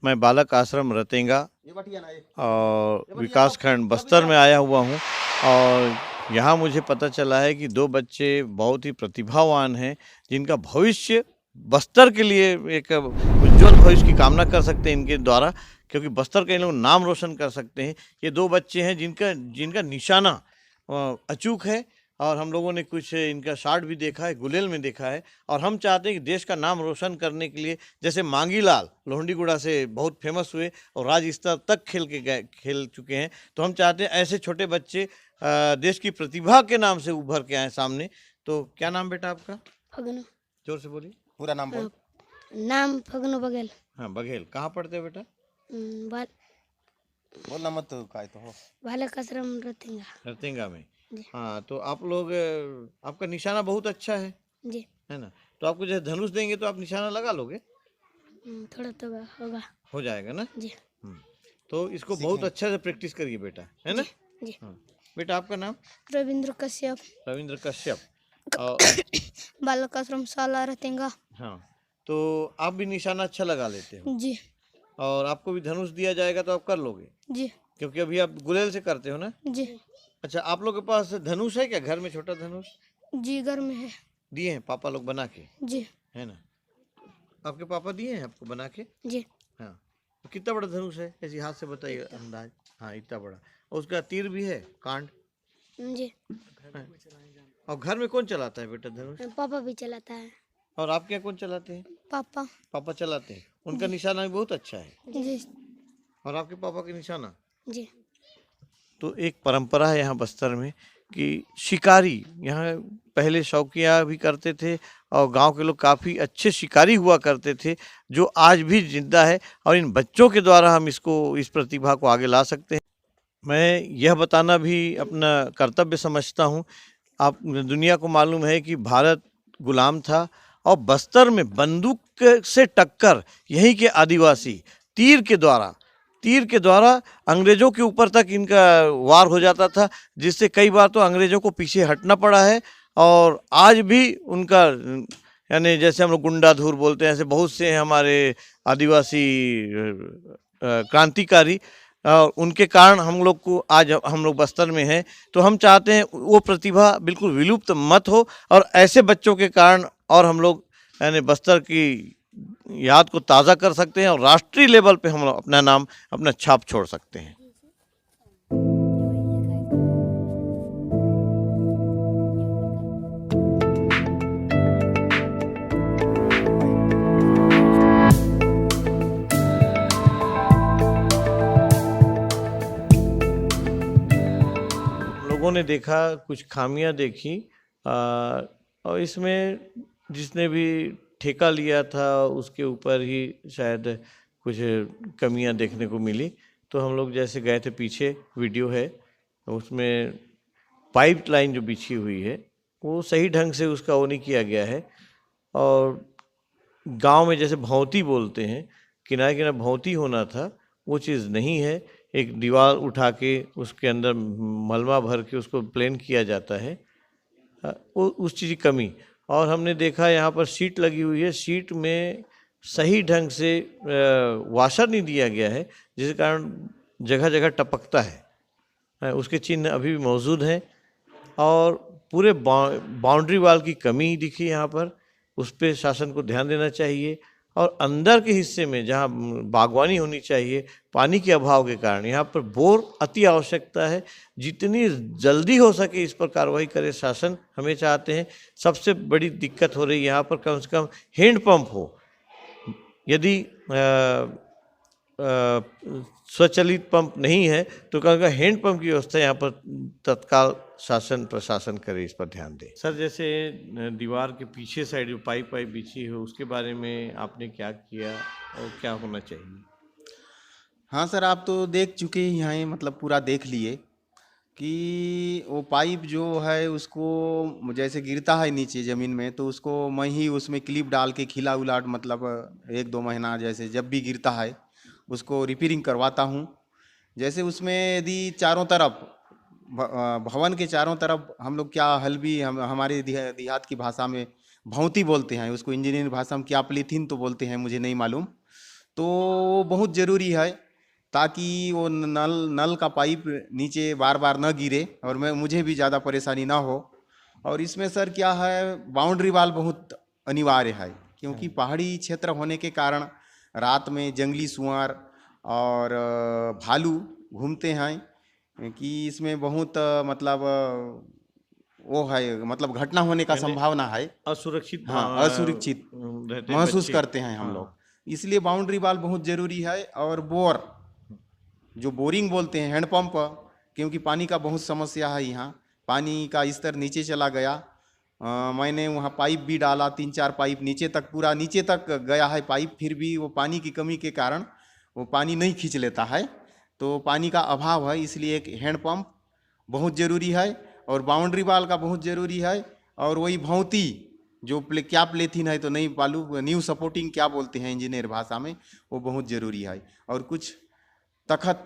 मैं बालक आश्रम रतेंगा और विकास खंड बस्तर में आया हुआ हूँ। और यहाँ मुझे पता चला है कि दो बच्चे बहुत ही प्रतिभावान हैं, जिनका भविष्य बस्तर के लिए एक उज्जवल भविष्य की कामना कर सकते हैं इनके द्वारा, क्योंकि बस्तर का इन लोग नाम रोशन कर सकते हैं। ये दो बच्चे हैं जिनका जिनका निशाना अचूक है, और हम लोगों ने कुछ इनका शॉट भी देखा है, गुलेल में देखा है। और हम चाहते हैं कि देश का नाम रोशन करने के लिए, जैसे मांगी लाल लोहंडीगुड़ा से बहुत फेमस हुए और राज्य स्तर तक खेल चुके हैं, तो हम चाहते हैं ऐसे छोटे बच्चे देश की प्रतिभा के नाम से उभर के आए सामने। तो क्या नाम बेटा आपका? फगनू। जोर से बोलिए। पूरा नाम बोल। नाम फगनू बघेल। हाँ, बघेल। कहाँ पढ़ते हो बेटा? बाल बोलना मत काय तो हो। बालक आश्रम रतेंगा। रतेंगा में। जी। हाँ, तो आप लोग आपका निशाना बहुत अच्छा है जी। ना? तो आपको जैसे धनुष देंगे तो आप निशाना लगा लोगे? थोड़ा तो होगा। हो जाएगा ना? जी। तो इसको बहुत अच्छा से प्रैक्टिस करिए बेटा, है ना? जी। हाँ। बेटा आपका नाम? रविंद्र कश्यप। रविंद्र कश्यप। और बालक आश्रम शाला रतेंगा। हाँ, तो आप भी निशाना अच्छा लगा लेते हो, जी। और आपको भी धनुष दिया जाएगा तो आप कर लोगे, जी। क्योंकि अभी आप गुलेल से करते हो ना? जी। अच्छा, आप लोग के पास धनुष है क्या घर में, छोटा धनुष? जी घर में है। दिए हैं पापा लोग बना के, जी। है ना? आपके पापा दिए हैं आपको बना के? जी। हाँ। तो कितना बड़ा धनुष है, ऐसी हाथ से बताइए अंदाज। हाँ, इतना बड़ा। और उसका तीर भी है, कांड? जी। हाँ। और घर में कौन चलाता है बेटा धनुष? पापा भी चलाता है। और आप क्या कौन चलाते हैं? पापा। पापा चलाते हैं, उनका निशाना भी बहुत अच्छा है। जी। और आपके पापा का निशाना? जी। तो एक परंपरा है यहाँ बस्तर में कि शिकारी यहाँ पहले शौकिया भी करते थे, और गांव के लोग काफ़ी अच्छे शिकारी हुआ करते थे, जो आज भी जिंदा है। और इन बच्चों के द्वारा हम इस प्रतिभा को आगे ला सकते हैं। मैं यह बताना भी अपना कर्तव्य समझता हूँ। आप दुनिया को मालूम है कि भारत गुलाम था, और बस्तर में बंदूक से टक्कर यहीं के आदिवासी तीर के द्वारा अंग्रेजों के ऊपर तक इनका वार हो जाता था, जिससे कई बार तो अंग्रेजों को पीछे हटना पड़ा है। और आज भी उनका, यानी जैसे हम लोग गुंडाधुर बोलते हैं, ऐसे बहुत से हैं हमारे आदिवासी क्रांतिकारी, उनके कारण हम लोग को आज हम लोग बस्तर में हैं। तो हम चाहते हैं वो प्रतिभा बिल्कुल विलुप्त मत हो, और ऐसे बच्चों के कारण और हम लोग यानी बस्तर की याद को ताज़ा कर सकते हैं, और राष्ट्रीय लेवल पे हम अपना नाम, अपना छाप छोड़ सकते हैं। लोगों ने देखा, कुछ खामियां देखी, और इसमें जिसने भी ठेका लिया था उसके ऊपर ही शायद कुछ कमियां देखने को मिली। तो हम लोग जैसे गए थे, पीछे वीडियो है, उसमें पाइप लाइन जो बिछी हुई है वो सही ढंग से उसका वो नहीं किया गया है। और गांव में जैसे भौंती बोलते हैं, किनारे किनारे भौंती होना था, वो चीज़ नहीं है। एक दीवार उठा के उसके अंदर मलबा भर के उसको प्लेन किया जाता है, वो उस चीज़ की कमी। और हमने देखा यहाँ पर सीट लगी हुई है, सीट में सही ढंग से वाशर नहीं दिया गया है, जिस कारण जगह जगह टपकता है। उसके चिन्ह अभी भी मौजूद हैं। और पूरे बाउंड्री वाल की कमी दिखी यहाँ पर, उस पर शासन को ध्यान देना चाहिए। और अंदर के हिस्से में जहाँ बागवानी होनी चाहिए, पानी के अभाव के कारण यहाँ पर बोर अति आवश्यकता है। जितनी जल्दी हो सके इस पर कार्रवाई करे शासन, हमें चाहते हैं। सबसे बड़ी दिक्कत हो रही है यहाँ पर, कम से कम हैंडपम्प हो। यदि स्वचालित पंप नहीं है तो कहीं हैंडपम्प की व्यवस्था यहाँ पर तत्काल शासन प्रशासन करे, इस पर ध्यान दे। सर, जैसे दीवार के पीछे साइड जो पाइप बिछी है, उसके बारे में आपने क्या किया और क्या होना चाहिए? हाँ सर, आप तो देख चुके ही हैं, मतलब पूरा देख लिए कि वो पाइप जो है उसको जैसे गिरता है नीचे ज़मीन में, तो उसको मैं ही उसमें क्लिप डाल के खिला उलाट, मतलब 1-2 महीना जैसे जब भी गिरता है उसको रिपेयरिंग करवाता हूँ। जैसे उसमें यदि चारों तरफ भवन के चारों तरफ हम लोग क्या हल्बी, हमारे देहात की भाषा में भौंती बोलते हैं उसको, इंजीनियरिंग भाषा में क्या पॉलीथीन तो बोलते हैं, मुझे नहीं मालूम। तो वो बहुत ज़रूरी है, ताकि वो नल नल का पाइप नीचे बार बार न गिरे और मुझे भी ज़्यादा परेशानी ना हो। और इसमें सर क्या है, बाउंड्री वाल बहुत अनिवार्य है, क्योंकि पहाड़ी क्षेत्र होने के कारण रात में जंगली सुअर और भालू घूमते हैं, कि इसमें बहुत मतलब वो है, मतलब घटना होने का यानी संभावना है। असुरक्षित हाँ, असुरक्षित रहते महसूस बच्चे। करते हैं हम हाँ। लोग, इसलिए बाउंड्री वाल बहुत ज़रूरी है। और बोर, जो बोरिंग बोलते हैं, हैंडपंप, क्योंकि पानी का बहुत समस्या है यहाँ, पानी का स्तर नीचे चला गया। मैंने वहाँ पाइप भी डाला, 3-4 पाइप नीचे तक, पूरा नीचे तक गया है पाइप, फिर भी वो पानी की कमी के कारण वो पानी नहीं खींच लेता है, तो पानी का अभाव है, इसलिए एक हैंडपंप बहुत ज़रूरी है और बाउंड्री वाल का बहुत ज़रूरी है। और वही भौंती, जो क्या प्लेथिन है तो नहीं मालूम, न्यू सपोर्टिंग क्या बोलते हैं इंजीनियर भाषा में, वो बहुत ज़रूरी है। और कुछ तखत,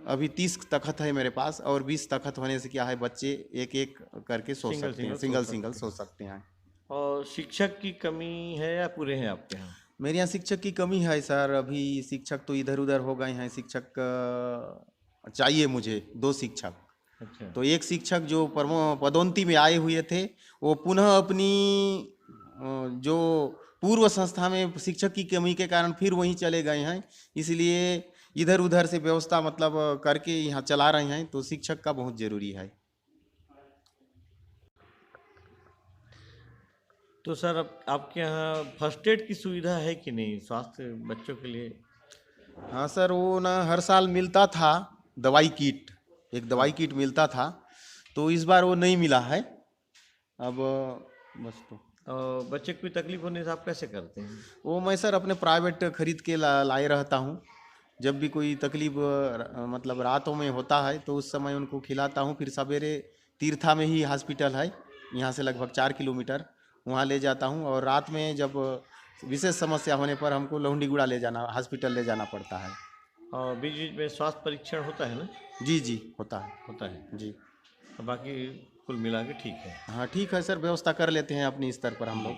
अभी 30 तखत है मेरे पास, और 20 तखत होने से क्या है, बच्चे एक एक करके सो सिंगल सकते हैं, सिंगल सिंगल सो सकते हैं। और शिक्षक की कमी है या पूरे हैं आपके यहाँ? मेरे यहाँ शिक्षक की कमी है सर, अभी शिक्षक तो इधर उधर हो गए हैं। शिक्षक चाहिए मुझे 2 शिक्षक। अच्छा। तो एक शिक्षक जो पदोन्नति में आए हुए थे, वो पुनः अपनी जो पूर्व संस्था में शिक्षक की कमी के कारण फिर वहीं चले गए हैं, इसलिए इधर उधर से व्यवस्था मतलब करके यहाँ चला रहे हैं। तो शिक्षक का बहुत ज़रूरी है। तो सर अब आपके यहाँ फर्स्ट एड की सुविधा है कि नहीं स्वास्थ्य बच्चों के लिए? हाँ सर, वो ना हर साल मिलता था दवाई किट, एक दवाई किट मिलता था, तो इस बार वो नहीं मिला है। अब बस तो और बच्चे को कोई तकलीफ होने से आप कैसे करते हैं? वो मैं सर अपने प्राइवेट खरीद के लाए रहता हूँ। जब भी कोई तकलीफ मतलब रातों में होता है तो उस समय उनको खिलाता हूँ। फिर सवेरे तीर्था में ही हॉस्पिटल है, यहाँ से लगभग 4 किलोमीटर, वहाँ ले जाता हूँ। और रात में जब विशेष समस्या होने पर हमको लोहंडीगुड़ा हॉस्पिटल ले जाना पड़ता है। और बीच बीच में स्वास्थ्य परीक्षण होता है ना? जी जी, होता है। होता है। जी तो बाकी कुल मिला के ठीक है। हाँ ठीक है सर, व्यवस्था कर लेते हैं अपनी स्तर पर हम लोग।